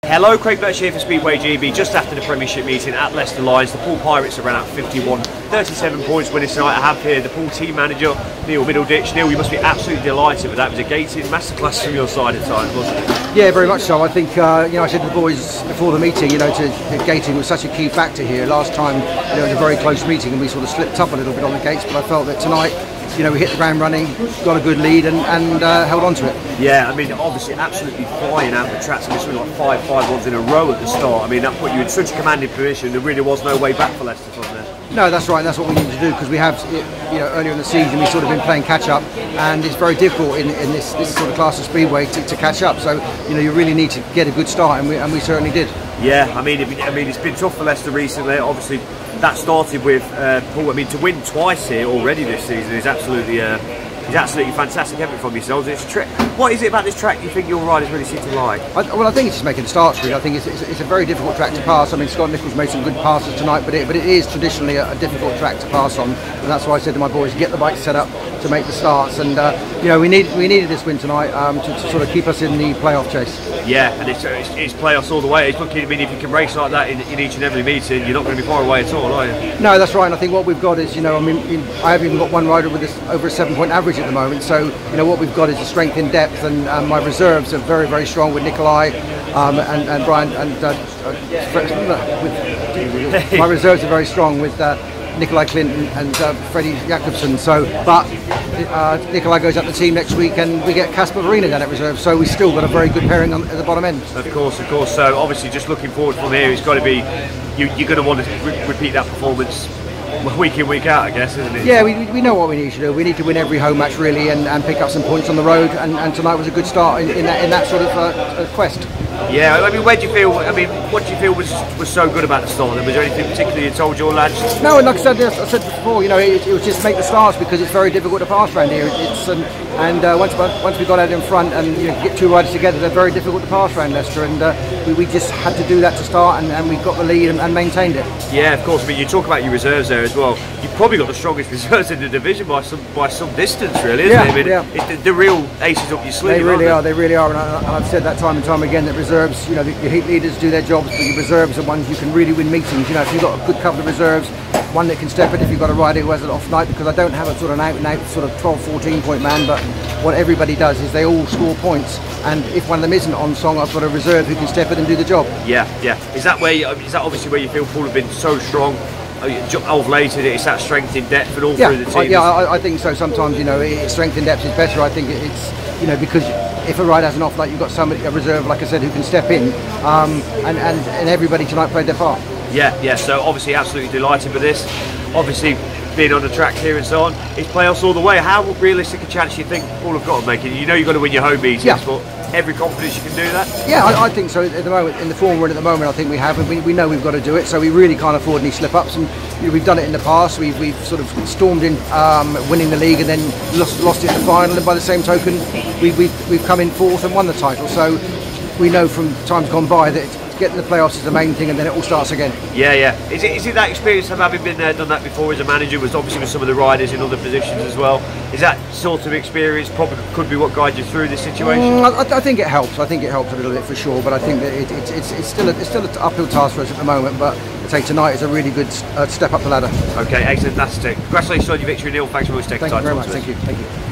Hello, Craig Birch here for Speedway GB. Just after the Premiership meeting at Leicester Lions, the Poole Pirates are out 51, 37 points winning tonight. I have here the Poole team manager, Neil Middleditch. Neil, you must be absolutely delighted with that. It was a gated masterclass from your side at times, wasn't it? Yeah, very much so. I think, I said to the boys before the meeting, gating was such a key factor here. Last time, it was a very close meeting and we sort of slipped up a little bit on the gates, but I felt that tonight, we hit the ground running, got a good lead and held on to it. Yeah, I mean, obviously absolutely flying out the tracks. It's really like five ones in a row at the start. I mean, that put you in such a commanding position. There really was no way back for Leicester from there. No, that's right. That's what we need to do, because we have, earlier in the season we've sort of been playing catch up, and it's very difficult in this sort of class of speedway to catch up. So you really need to get a good start, and we certainly did. Yeah, I mean it's been tough for Leicester recently. Obviously, that started with Poole. I mean, to win twice here already this season is absolutely fantastic effort from yourselves. It's a trick. What is it about this track you think your riders really seem to like? I think it's just making starts really. I think it's a very difficult track to pass. I mean, Scott Nichols made some good passes tonight, but it is traditionally a difficult track to pass on, and that's why I said to my boys, get the bike set up to make the starts. And we needed this win tonight to sort of keep us in the playoff chase. Yeah, and it's playoffs all the way. It's looking. I mean, if you can race like that in each and every meeting, you're not going to be far away at all, are you? No, that's right. And I think what we've got is, I have even got one rider with over a 7-point average at the moment. So what we've got is a strength in depth, and my reserves are very, very strong with Nikolai and Brian my reserves are very strong with Nikolai Clinton and Freddie Jakobsen. So, but Nikolai goes up the team next week, and we get Casper Verena down at reserve. So we still got a very good pairing at the bottom end. Of course. So obviously, just looking forward from here, it's got to be you're going to want to repeat that performance week in, week out, I guess, isn't it? Yeah, we know what we need to do. We need to win every home match really, and pick up some points on the road. And tonight was a good start in that sort of quest. Yeah, I mean, where do you feel? I mean, what do you feel was so good about the start? Was there anything particularly you told your lads? No, and like I said before, it was just make the starts, because it's very difficult to pass around here. Once we got out in front and get two riders together, they're very difficult to pass around Leicester, and we just had to do that to start, and we got the lead and maintained it. Yeah, of course. I mean, you talk about your reserves there as well. You've probably got the strongest reserves in the division by some distance, really, isn't it? I mean, it's the real aces up your sleeve. They really are, and I've said that time and time again that reserves, your heat leaders do their jobs, but your reserves are ones you can really win meetings. If you've got a good couple of reserves, one that can step it if you've got a rider who has an off night, because I don't have a sort of an out sort of 12-14 point man, but what everybody does is they all score points, and if one of them isn't on song, I've got a reserve who can step it and do the job. Yeah. Is that obviously where you feel Poole have been so strong of late? It's that strength in depth and all through the team? I think so. Sometimes strength in depth is better. I think it's because if a rider has an off night, you've got a reserve, like I said, who can step in, and everybody tonight played their part. Yeah. So obviously, absolutely delighted with this. Obviously, being on the track here and so on, it's playoffs all the way. How realistic a chance do you think Poole have got of making it? You've got to win your home meetings, but every confidence you can do that? Yeah, I think so. At the moment, in the form we're in at the moment, I think we have, and we know we've got to do it. So we really can't afford any slip-ups, and we've done it in the past. We've sort of stormed in, winning the league, and then lost it in the final. And by the same token, we've come in fourth and won the title. So we know from times gone by that getting the playoffs is the main thing, and then it all starts again. Yeah. Is it that experience of having been there, done that before as a manager, was obviously with some of the riders in other positions as well? Is that sort of experience probably could be what guides you through this situation? I think it helps. I think it helps a little bit for sure, but I think that it's still an uphill task for us at the moment. But I'd say tonight is a really good step up the ladder. Okay, excellent. That's it. Congratulations on your victory, Neil. Thanks for always taking time. Thank you very much. Thank you.